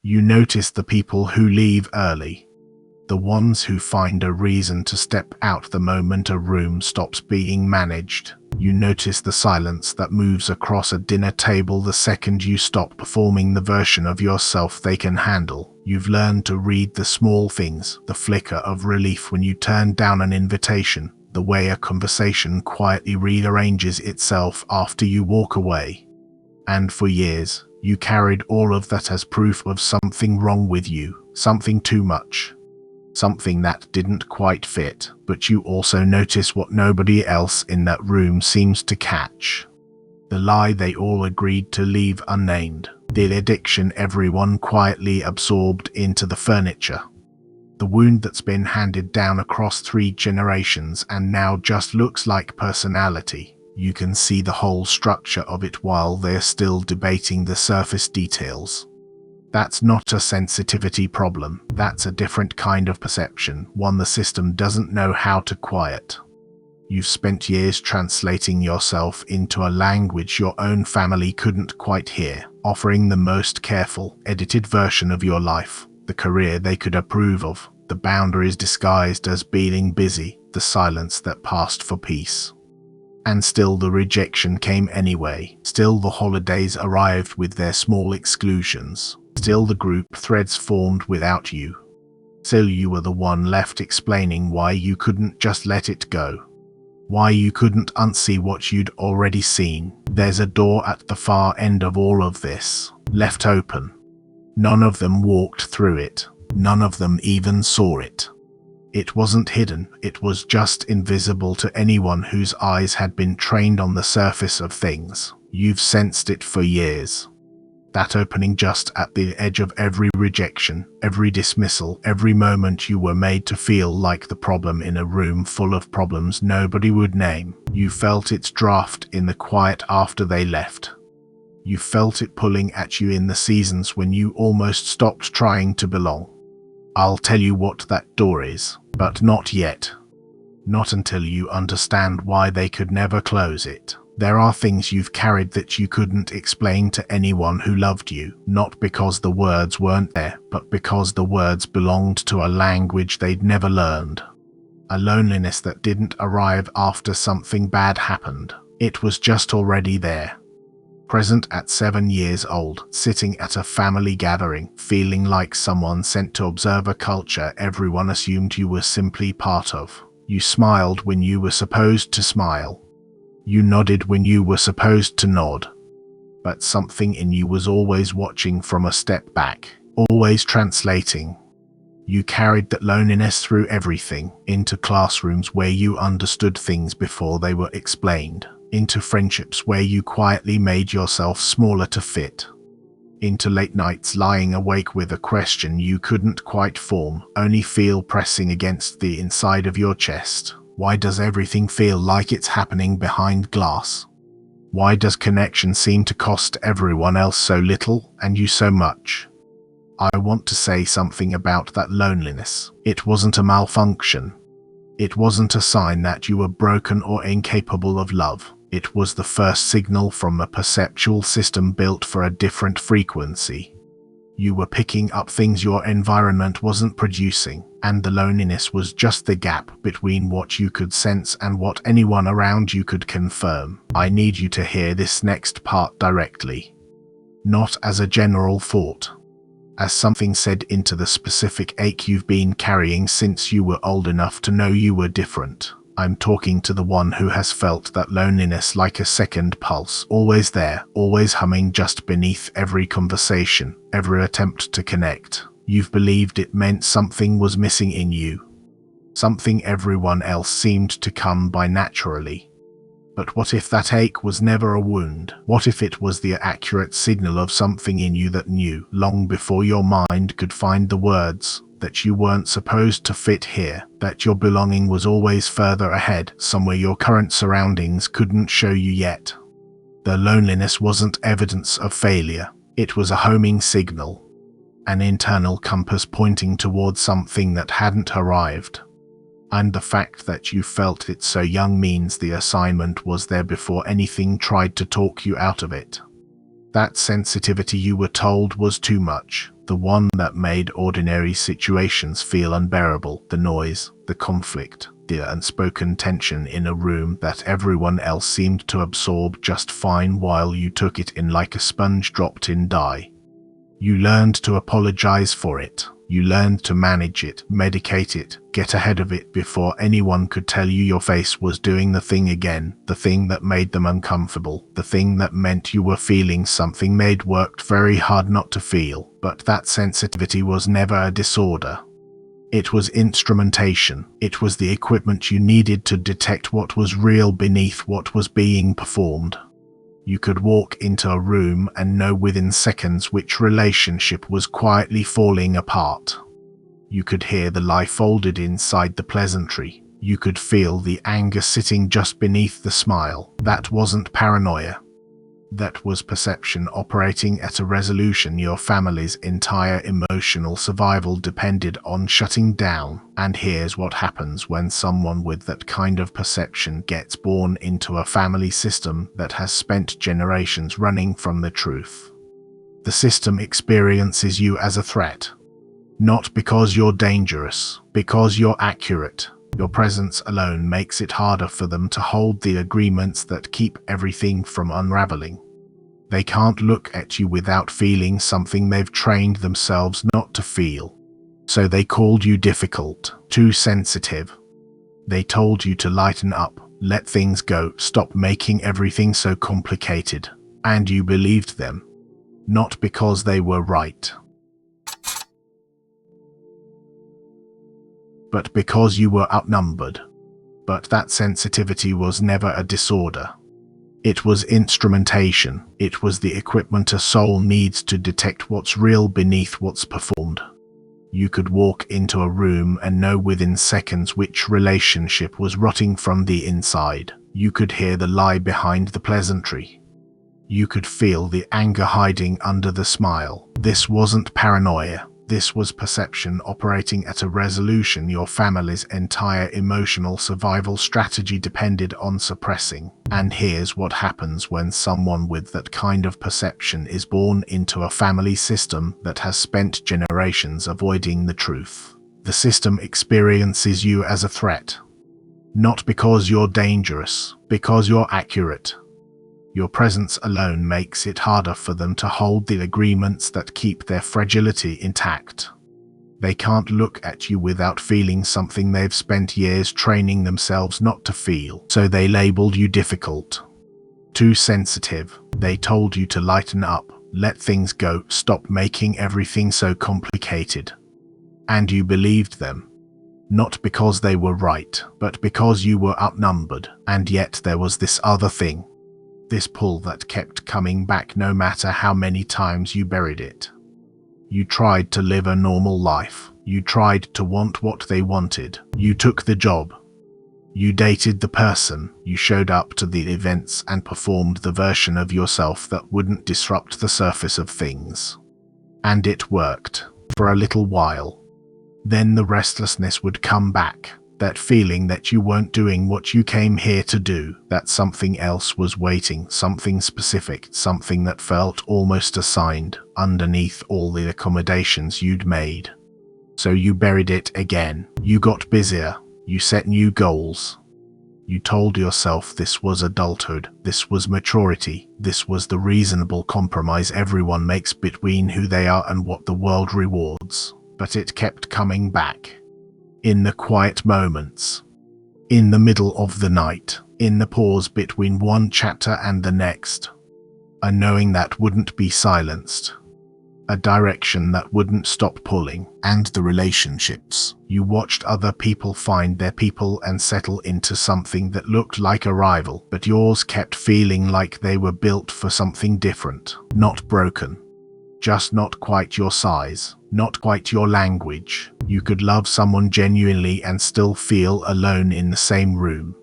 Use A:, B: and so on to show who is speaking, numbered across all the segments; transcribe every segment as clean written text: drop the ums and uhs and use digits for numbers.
A: You notice the people who leave early. The ones who find a reason to step out the moment a room stops being managed. You notice the silence that moves across a dinner table the second you stop performing the version of yourself they can handle. You've learned to read the small things, the flicker of relief when you turn down an invitation, the way a conversation quietly rearranges itself after you walk away. And for years, you carried all of that as proof of something wrong with you, something too much. Something that didn't quite fit, but you also notice what nobody else in that room seems to catch. The lie they all agreed to leave unnamed. The addiction everyone quietly absorbed into the furniture. The wound that's been handed down across 3 generations and now just looks like personality. You can see the whole structure of it while they're still debating the surface details. That's not a sensitivity problem, that's a different kind of perception, one the system doesn't know how to quiet. You've spent years translating yourself into a language your own family couldn't quite hear, offering the most careful, edited version of your life, the career they could approve of, the boundaries disguised as being busy, the silence that passed for peace. And still the rejection came anyway, still the holidays arrived with their small exclusions. Still the group threads formed without you. Still you were the one left explaining why you couldn't just let it go. Why you couldn't unsee what you'd already seen. There's a door at the far end of all of this, left open. None of them walked through it. None of them even saw it. It wasn't hidden, it was just invisible to anyone whose eyes had been trained on the surface of things. You've sensed it for years. That opening just at the edge of every rejection, every dismissal, every moment you were made to feel like the problem in a room full of problems nobody would name. You felt its draft in the quiet after they left. You felt it pulling at you in the seasons when you almost stopped trying to belong. I'll tell you what that door is, but not yet. Not until you understand why they could never close it. There are things you've carried that you couldn't explain to anyone who loved you, not because the words weren't there, but because the words belonged to a language they'd never learned. A loneliness that didn't arrive after something bad happened. It was just already there. Present at 7 years old, sitting at a family gathering, feeling like someone sent to observe a culture everyone assumed you were simply part of. You smiled when you were supposed to smile. You nodded when you were supposed to nod. But something in you was always watching from a step back, always translating. You carried that loneliness through everything, into classrooms where you understood things before they were explained, into friendships where you quietly made yourself smaller to fit, into late nights lying awake with a question you couldn't quite form, only feel pressing against the inside of your chest. Why does everything feel like it's happening behind glass? Why does connection seem to cost everyone else so little and you so much? I want to say something about that loneliness. It wasn't a malfunction. It wasn't a sign that you were broken or incapable of love. It was the first signal from a perceptual system built for a different frequency. You were picking up things your environment wasn't producing, and the loneliness was just the gap between what you could sense and what anyone around you could confirm. I need you to hear this next part directly. Not as a general thought. As something said into the specific ache you've been carrying since you were old enough to know you were different. I'm talking to the one who has felt that loneliness like a second pulse, always there, always humming just beneath every conversation, every attempt to connect. You've believed it meant something was missing in you. Something everyone else seemed to come by naturally. But what if that ache was never a wound? What if it was the accurate signal of something in you that knew, long before your mind could find the words, that you weren't supposed to fit here, that your belonging was always further ahead, somewhere your current surroundings couldn't show you yet? The loneliness wasn't evidence of failure, it was a homing signal, an internal compass pointing towards something that hadn't arrived. And the fact that you felt it so young means the assignment was there before anything tried to talk you out of it. That sensitivity you were told was too much. the one that made ordinary situations feel unbearable, the noise, the conflict, the unspoken tension in a room that everyone else seemed to absorb just fine while you took it in like a sponge dropped in dye. You learned to apologize for it. You learned to manage it, medicate it, get ahead of it before anyone could tell you your face was doing the thing again, the thing that made them uncomfortable, the thing that meant you were feeling something they'd worked very hard not to feel. But that sensitivity was never a disorder. It was instrumentation. It was the equipment you needed to detect what was real beneath what was being performed. You could walk into a room and know within seconds which relationship was quietly falling apart. You could hear the lie folded inside the pleasantry. You could feel the anger sitting just beneath the smile. That wasn't paranoia. That was perception operating at a resolution your family's entire emotional survival depended on shutting down. And here's what happens when someone with that kind of perception gets born into a family system that has spent generations running from the truth. The system experiences you as a threat. Not because you're dangerous, because you're accurate. Your presence alone makes it harder for them to hold the agreements that keep everything from unraveling. They can't look at you without feeling something they've trained themselves not to feel. So they called you difficult, too sensitive. They told you to lighten up, let things go, stop making everything so complicated. And you believed them. Not because they were right, but because you were outnumbered. But that sensitivity was never a disorder. It was instrumentation. It was the equipment a soul needs to detect what's real beneath what's performed. You could walk into a room and know within seconds which relationship was rotting from the inside. You could hear the lie behind the pleasantry. You could feel the anger hiding under the smile. This wasn't paranoia. This was perception operating at a resolution your family's entire emotional survival strategy depended on suppressing. And here's what happens when someone with that kind of perception is born into a family system that has spent generations avoiding the truth. The system experiences you as a threat. Not because you're dangerous, because you're accurate. Your presence alone makes it harder for them to hold the agreements that keep their fragility intact. They can't look at you without feeling something they've spent years training themselves not to feel. So they labeled you difficult, too sensitive. They told you to lighten up, let things go, stop making everything so complicated. And you believed them. Not because they were right, but because you were outnumbered. And yet there was this other thing. This pull that kept coming back no matter how many times you buried it. You tried to live a normal life. You tried to want what they wanted. You took the job. You dated the person. You showed up to the events and performed the version of yourself that wouldn't disrupt the surface of things. And it worked. For a little while. Then the restlessness would come back. That feeling that you weren't doing what you came here to do, that something else was waiting, something specific, something that felt almost assigned, underneath all the accommodations you'd made. So you buried it again. You got busier. You set new goals. You told yourself this was adulthood, this was maturity, this was the reasonable compromise everyone makes between who they are and what the world rewards. But it kept coming back. In the quiet moments, in the middle of the night, in the pause between one chapter and the next, a knowing that wouldn't be silenced, a direction that wouldn't stop pulling, and the relationships. You watched other people find their people and settle into something that looked like a rival, but yours kept feeling like they were built for something different, not broken. Just not quite your size, not quite your language. You could love someone genuinely and still feel alone in the same room.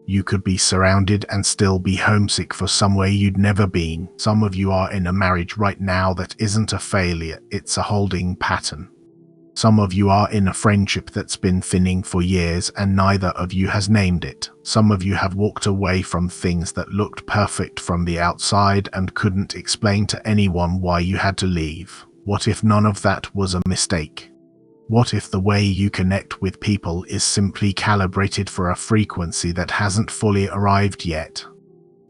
A: You could be surrounded and still be homesick for somewhere you'd never been. Some of you are in a marriage right now that isn't a failure, it's a holding pattern. Some of you are in a friendship that's been thinning for years and neither of you has named it. Some of you have walked away from things that looked perfect from the outside and couldn't explain to anyone why you had to leave. What if none of that was a mistake? What if the way you connect with people is simply calibrated for a frequency that hasn't fully arrived yet?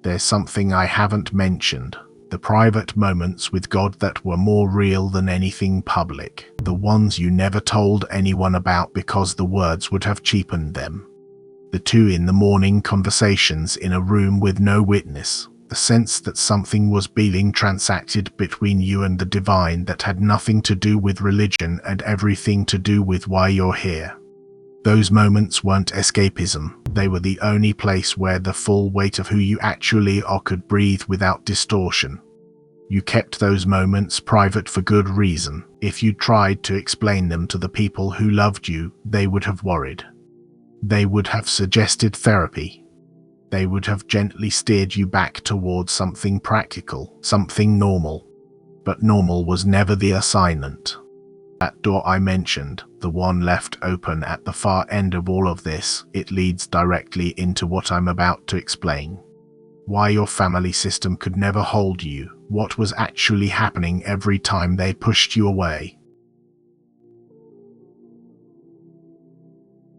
A: There's something I haven't mentioned. The private moments with God that were more real than anything public. The ones you never told anyone about because the words would have cheapened them. The 2 in the morning conversations in a room with no witness. The sense that something was being transacted between you and the divine that had nothing to do with religion and everything to do with why you're here. Those moments weren't escapism. They were the only place where the full weight of who you actually are could breathe without distortion. You kept those moments private for good reason. If you tried to explain them to the people who loved you, they would have worried. They would have suggested therapy. They would have gently steered you back towards something practical, something normal. But normal was never the assignment. That door I mentioned, the one left open at the far end of all of this, it leads directly into what I'm about to explain. Why your family system could never hold you, what was actually happening every time they pushed you away.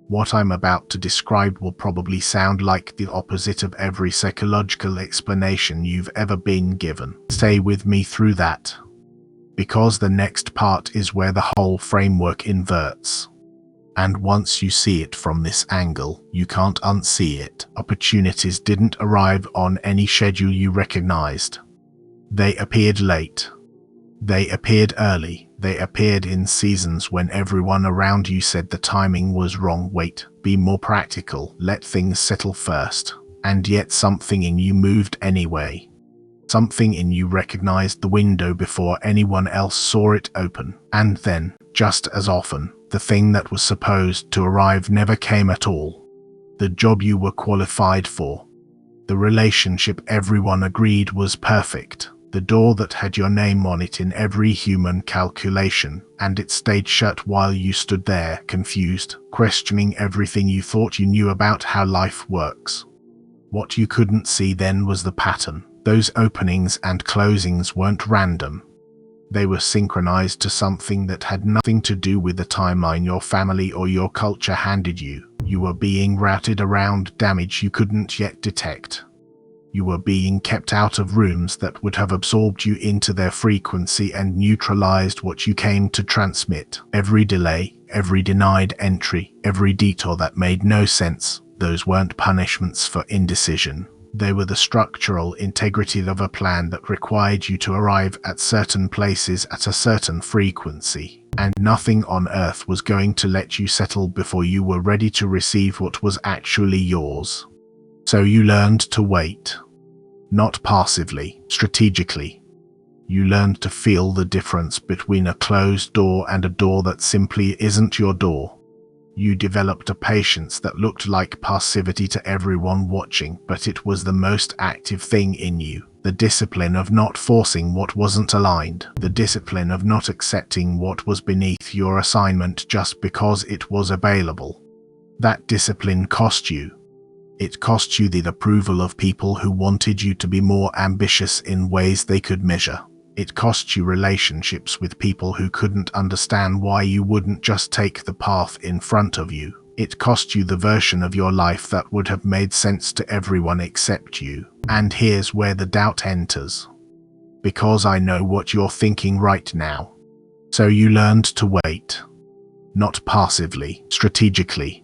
A: What I'm about to describe will probably sound like the opposite of every psychological explanation you've ever been given. Stay with me through that. Because the next part is where the whole framework inverts. And once you see it from this angle, you can't unsee it. Opportunities didn't arrive on any schedule you recognized. They appeared late. They appeared early. They appeared in seasons when everyone around you said the timing was wrong. Wait, be more practical, let things settle first. And yet something in you moved anyway. Something in you recognized the window before anyone else saw it open. And then, just as often, the thing that was supposed to arrive never came at all. The job you were qualified for. The relationship everyone agreed was perfect. The door that had your name on it in every human calculation, and it stayed shut while you stood there, confused, questioning everything you thought you knew about how life works. What you couldn't see then was the pattern. Those openings and closings weren't random. They were synchronized to something that had nothing to do with the timeline your family or your culture handed you. You were being routed around damage you couldn't yet detect. You were being kept out of rooms that would have absorbed you into their frequency and neutralized what you came to transmit. Every delay, every denied entry, every detour that made no sense, those weren't punishments for indecision. They were the structural integrity of a plan that required you to arrive at certain places at a certain frequency, and nothing on earth was going to let you settle before you were ready to receive what was actually yours. So you learned to wait. Not passively, strategically. You learned to feel the difference between a closed door and a door that simply isn't your door. You developed a patience that looked like passivity to everyone watching, but it was the most active thing in you. The discipline of not forcing what wasn't aligned. The discipline of not accepting what was beneath your assignment just because it was available. That discipline cost you. It cost you the approval of people who wanted you to be more ambitious in ways they could measure. It cost you relationships with people who couldn't understand why you wouldn't just take the path in front of you. It cost you the version of your life that would have made sense to everyone except you. And here's where the doubt enters. Because I know what you're thinking right now. So you learned to wait. Not passively, strategically.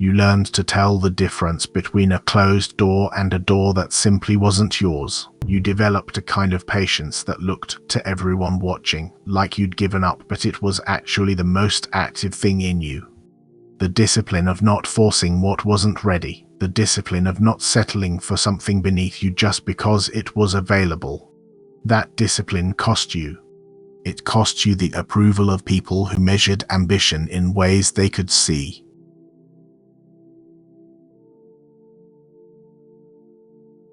A: You learned to tell the difference between a closed door and a door that simply wasn't yours. You developed a kind of patience that looked, to everyone watching, like you'd given up, but it was actually the most active thing in you. The discipline of not forcing what wasn't ready. The discipline of not settling for something beneath you just because it was available. That discipline cost you. It cost you the approval of people who measured ambition in ways they could see.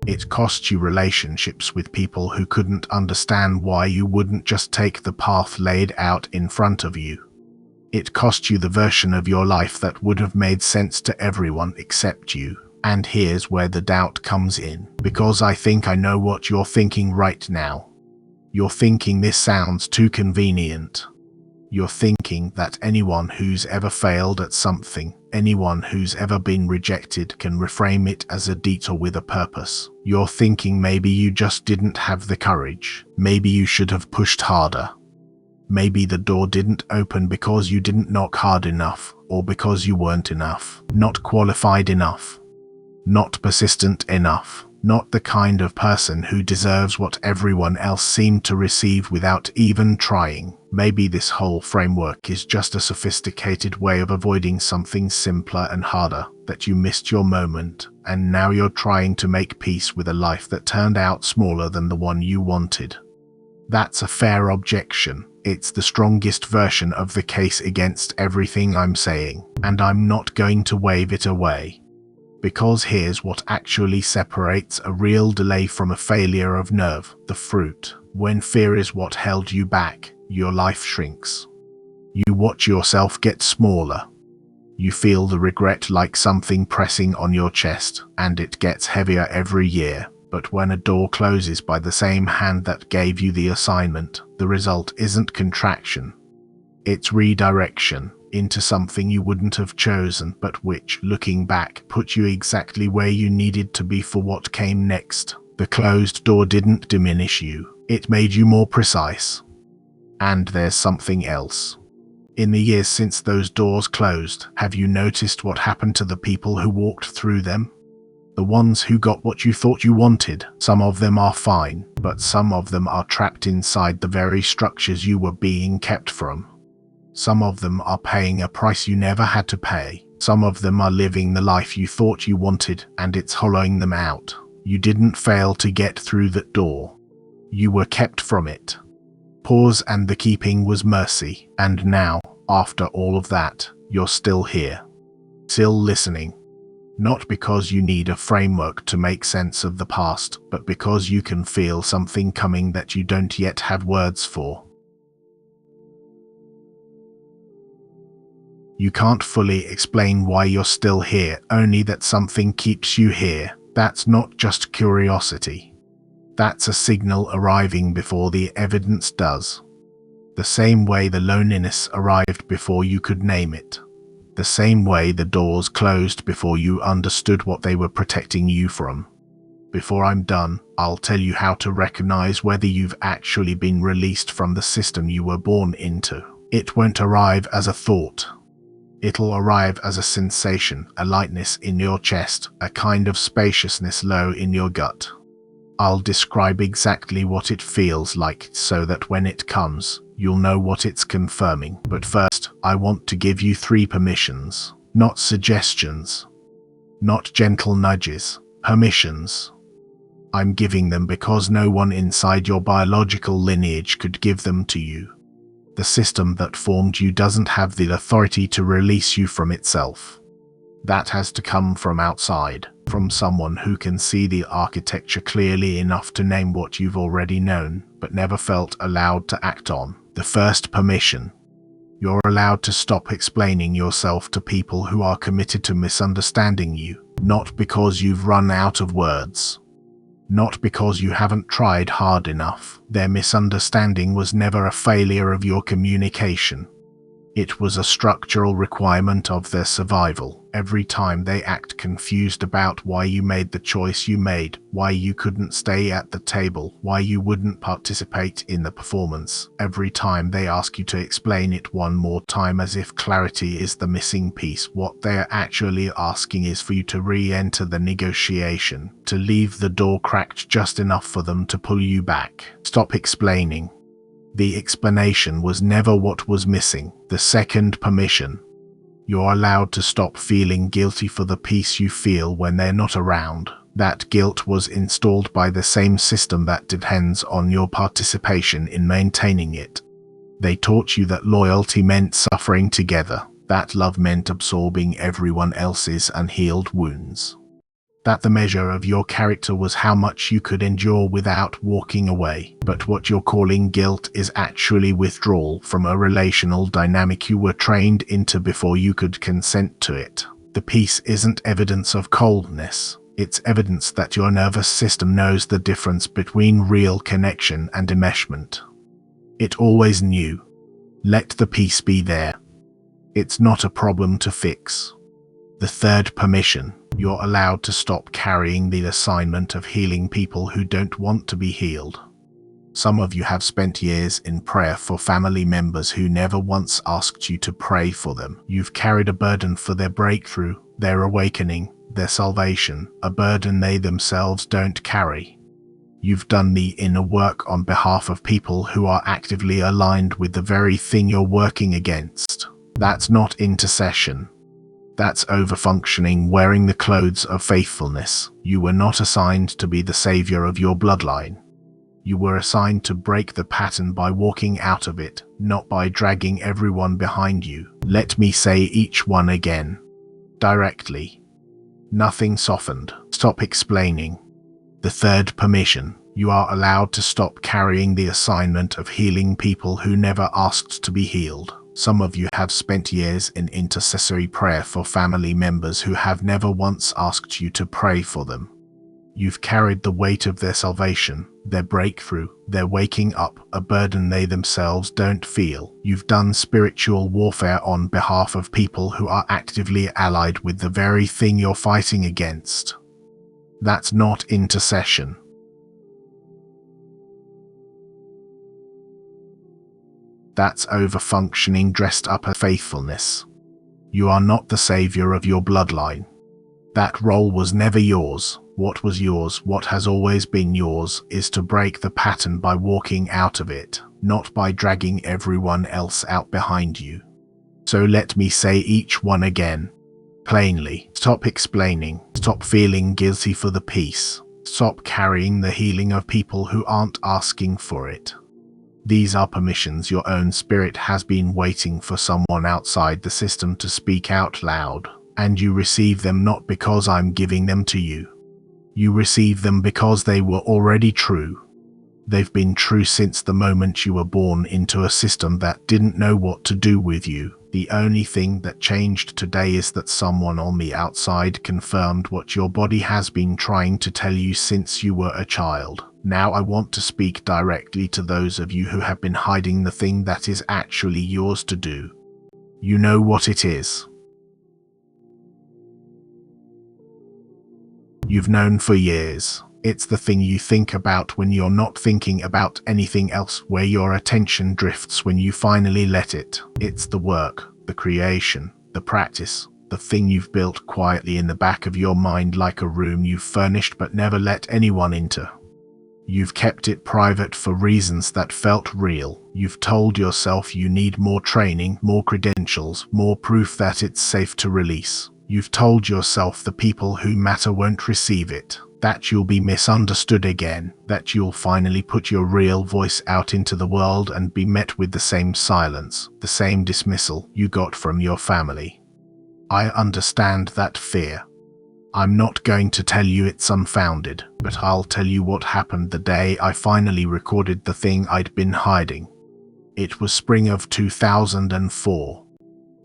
A: It cost you relationships with people who couldn't understand why you wouldn't just take the path laid out in front of you. It cost you the version of your life that would have made sense to everyone except you. And here's where the doubt comes in, because I think I know what you're thinking right now. You're thinking this sounds too convenient. You're thinking that anyone who's ever failed at something, anyone who's ever been rejected, can reframe it as a detour with a purpose. You're thinking maybe you just didn't have the courage. Maybe you should have pushed harder. Maybe the door didn't open because you didn't knock hard enough, or because you weren't enough, not qualified enough, not persistent enough, not the kind of person who deserves what everyone else seemed to receive without even trying. Maybe this whole framework is just a sophisticated way of avoiding something simpler and harder, that you missed your moment, and now you're trying to make peace with a life that turned out smaller than the one you wanted. That's a fair objection. It's the strongest version of the case against everything I'm saying, and I'm not going to wave it away. Because here's what actually separates a real delay from a failure of nerve, the fruit. When fear is what held you back, your life shrinks. You watch yourself get smaller. You feel the regret like something pressing on your chest, and it gets heavier every year. But when a door closes by the same hand that gave you the assignment, the result isn't contraction. It's redirection into something you wouldn't have chosen, but which, looking back, put you exactly where you needed to be for what came next. The closed door didn't diminish you. It made you more precise. And there's something else. In the years since those doors closed, have you noticed what happened to the people who walked through them? The ones who got what you thought you wanted. Some of them are fine, but some of them are trapped inside the very structures you were being kept from. Some of them are paying a price you never had to pay. Some of them are living the life you thought you wanted, and it's hollowing them out. You didn't fail to get through that door. You were kept from it. Pause, and the keeping was mercy. And now, after all of that, you're still here. Still listening. Not because you need a framework to make sense of the past, but because you can feel something coming that you don't yet have words for. You can't fully explain why you're still here, only that something keeps you here. That's not just curiosity. That's a signal arriving before the evidence does. The same way the loneliness arrived before you could name it. The same way the doors closed before you understood what they were protecting you from. Before I'm done, I'll tell you how to recognize whether you've actually been released from the system you were born into. It won't arrive as a thought. It'll arrive as a sensation, a lightness in your chest, a kind of spaciousness low in your gut. I'll describe exactly what it feels like so that when it comes, you'll know what it's confirming. But first, I want to give you 3 permissions. Not suggestions. Not gentle nudges. Permissions. I'm giving them because no one inside your biological lineage could give them to you. The system that formed you doesn't have the authority to release you from itself. That has to come from outside, from someone who can see the architecture clearly enough to name what you've already known, but never felt allowed to act on. The first permission. You're allowed to stop explaining yourself to people who are committed to misunderstanding you, not because you've run out of words. Not because you haven't tried hard enough. Their misunderstanding was never a failure of your communication. It was a structural requirement of their survival. Every time they act confused about why you made the choice you made, why you couldn't stay at the table, why you wouldn't participate in the performance, every time they ask you to explain it one more time as if clarity is the missing piece, what they're actually asking is for you to re-enter the negotiation, to leave the door cracked just enough for them to pull you back. Stop explaining. The explanation was never what was missing. The second permission. You're allowed to stop feeling guilty for the peace you feel when they're not around. That guilt was installed by the same system that depends on your participation in maintaining it. They taught you that loyalty meant suffering together, that love meant absorbing everyone else's unhealed wounds. That the measure of your character was how much you could endure without walking away. But what you're calling guilt is actually withdrawal from a relational dynamic you were trained into before you could consent to it. The peace isn't evidence of coldness. It's evidence that your nervous system knows the difference between real connection and enmeshment. It always knew. Let the peace be there. It's not a problem to fix. The third permission, you're allowed to stop carrying the assignment of healing people who don't want to be healed. Some of you have spent years in prayer for family members who never once asked you to pray for them. You've carried a burden for their breakthrough, their awakening, their salvation, a burden they themselves don't carry. You've done the inner work on behalf of people who are actively aligned with the very thing you're working against. That's not intercession. That's overfunctioning, wearing the clothes of faithfulness. You were not assigned to be the savior of your bloodline. You were assigned to break the pattern by walking out of it, not by dragging everyone behind you. Let me say each one again. Directly. Nothing softened. Stop explaining. The third permission, you are allowed to stop carrying the assignment of healing people who never asked to be healed. Some of you have spent years in intercessory prayer for family members who have never once asked you to pray for them. You've carried the weight of their salvation, their breakthrough, their waking up, a burden they themselves don't feel. You've done spiritual warfare on behalf of people who are actively allied with the very thing you're fighting against. That's not intercession. That's overfunctioning dressed up as faithfulness. You are not the savior of your bloodline. That role was never yours. What was yours, what has always been yours, is to break the pattern by walking out of it, not by dragging everyone else out behind you. So let me say each one again. Plainly, stop explaining, stop feeling guilty for the peace, stop carrying the healing of people who aren't asking for it. These are permissions your own spirit has been waiting for someone outside the system to speak out loud, and you receive them not because I'm giving them to you. You receive them because they were already true. They've been true since the moment you were born into a system that didn't know what to do with you. The only thing that changed today is that someone on the outside confirmed what your body has been trying to tell you since you were a child. Now I want to speak directly to those of you who have been hiding the thing that is actually yours to do. You know what it is. You've known for years. It's the thing you think about when you're not thinking about anything else, where your attention drifts when you finally let it. It's the work, the creation, the practice, the thing you've built quietly in the back of your mind, like a room you've furnished but never let anyone into. You've kept it private for reasons that felt real. You've told yourself you need more training, more credentials, more proof that it's safe to release. You've told yourself the people who matter won't receive it, that you'll be misunderstood again, that you'll finally put your real voice out into the world and be met with the same silence, the same dismissal you got from your family. I understand that fear. I'm not going to tell you it's unfounded, but I'll tell you what happened the day I finally recorded the thing I'd been hiding. It was spring of 2004.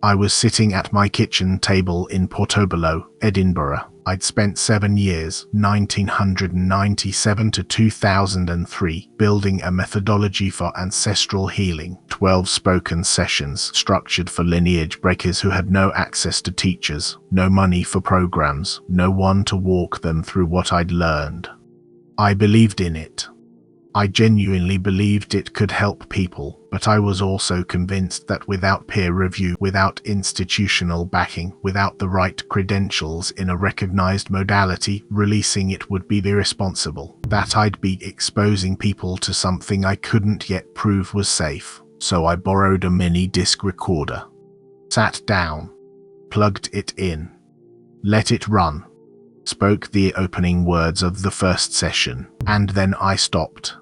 A: I was sitting at my kitchen table in Portobello, Edinburgh. I'd spent 7 years, 1997 to 2003, building a methodology for ancestral healing, 12 spoken sessions structured for lineage breakers who had no access to teachers, no money for programs, no one to walk them through what I'd learned. I believed in it. I genuinely believed it could help people, but I was also convinced that without peer review, without institutional backing, without the right credentials in a recognized modality, releasing it would be irresponsible, that I'd be exposing people to something I couldn't yet prove was safe. So I borrowed a mini disc recorder, sat down, plugged it in, let it run, spoke the opening words of the first session, and then I stopped.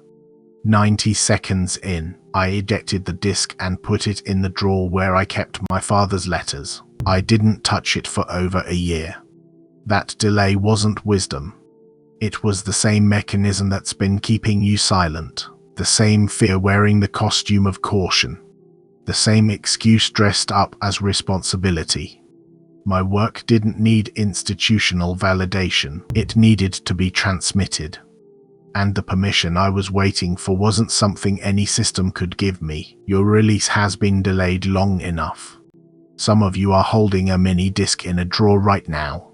A: 90 seconds in, I ejected the disc and put it in the drawer where I kept my father's letters. I didn't touch it for over a year. That delay wasn't wisdom. It was the same mechanism that's been keeping you silent, the same fear wearing the costume of caution, the same excuse dressed up as responsibility. My work didn't need institutional validation. It needed to be transmitted. And the permission I was waiting for wasn't something any system could give me. Your release has been delayed long enough. Some of you are holding a mini disc in a drawer right now.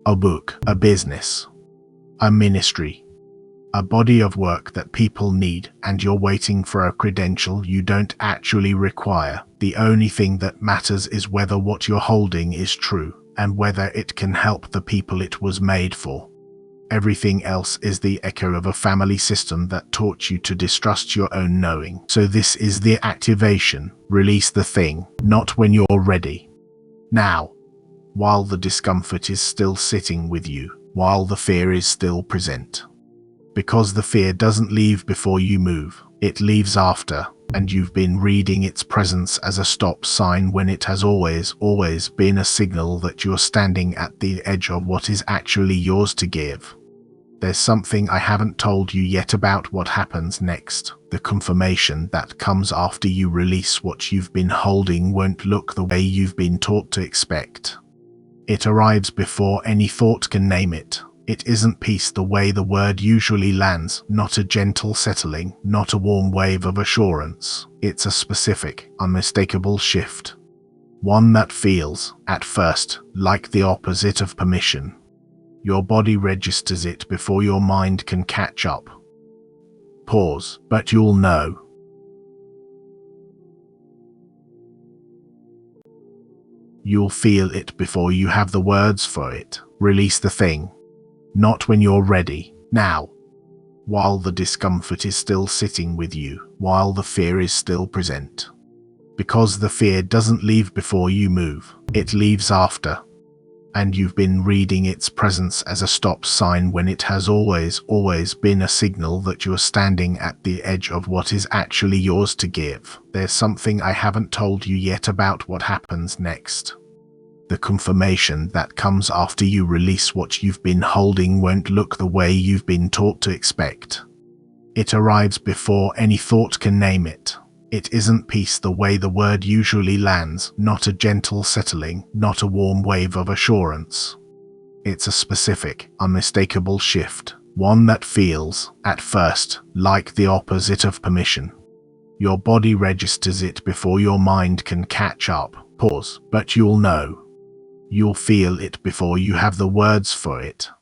A: A book, a business, a ministry, a body of work that people need, and you're waiting for a credential you don't actually require. The only thing that matters is whether what you're holding is true, and whether it can help the people it was made for. Everything else is the echo of a family system that taught you to distrust your own knowing. So this is the activation. Release the thing, not when you're ready. Now, while the discomfort is still sitting with you, while the fear is still present. Because the fear doesn't leave before you move, it leaves after, and you've been reading its presence as a stop sign when it has always been a signal that you're standing at the edge of what is actually yours to give. There's something I haven't told you yet about what happens next. The confirmation that comes after you release what you've been holding won't look the way you've been taught to expect. It arrives before any thought can name it. It isn't peace the way the word usually lands, not a gentle settling, not a warm wave of assurance. It's a specific, unmistakable shift. One that feels, at first, like the opposite of permission. Your body registers it before your mind can catch up. Pause, but you'll know. You'll feel it before you have the words for it. Release the thing. Not when you're ready. Now. While the discomfort is still sitting with you, while the fear is still present. Because the fear doesn't leave before you move, it leaves after. And you've been reading its presence as a stop sign when it has always been a signal that you're standing at the edge of what is actually yours to give. There's something I haven't told you yet about what happens next. The confirmation that comes after you release what you've been holding won't look the way you've been taught to expect. It arrives before any thought can name it. It isn't peace the way the word usually lands, not a gentle settling, not a warm wave of assurance. It's a specific, unmistakable shift, one that feels, at first, like the opposite of permission. Your body registers it before your mind can catch up. Pause, but you'll know. You'll feel it before you have the words for it.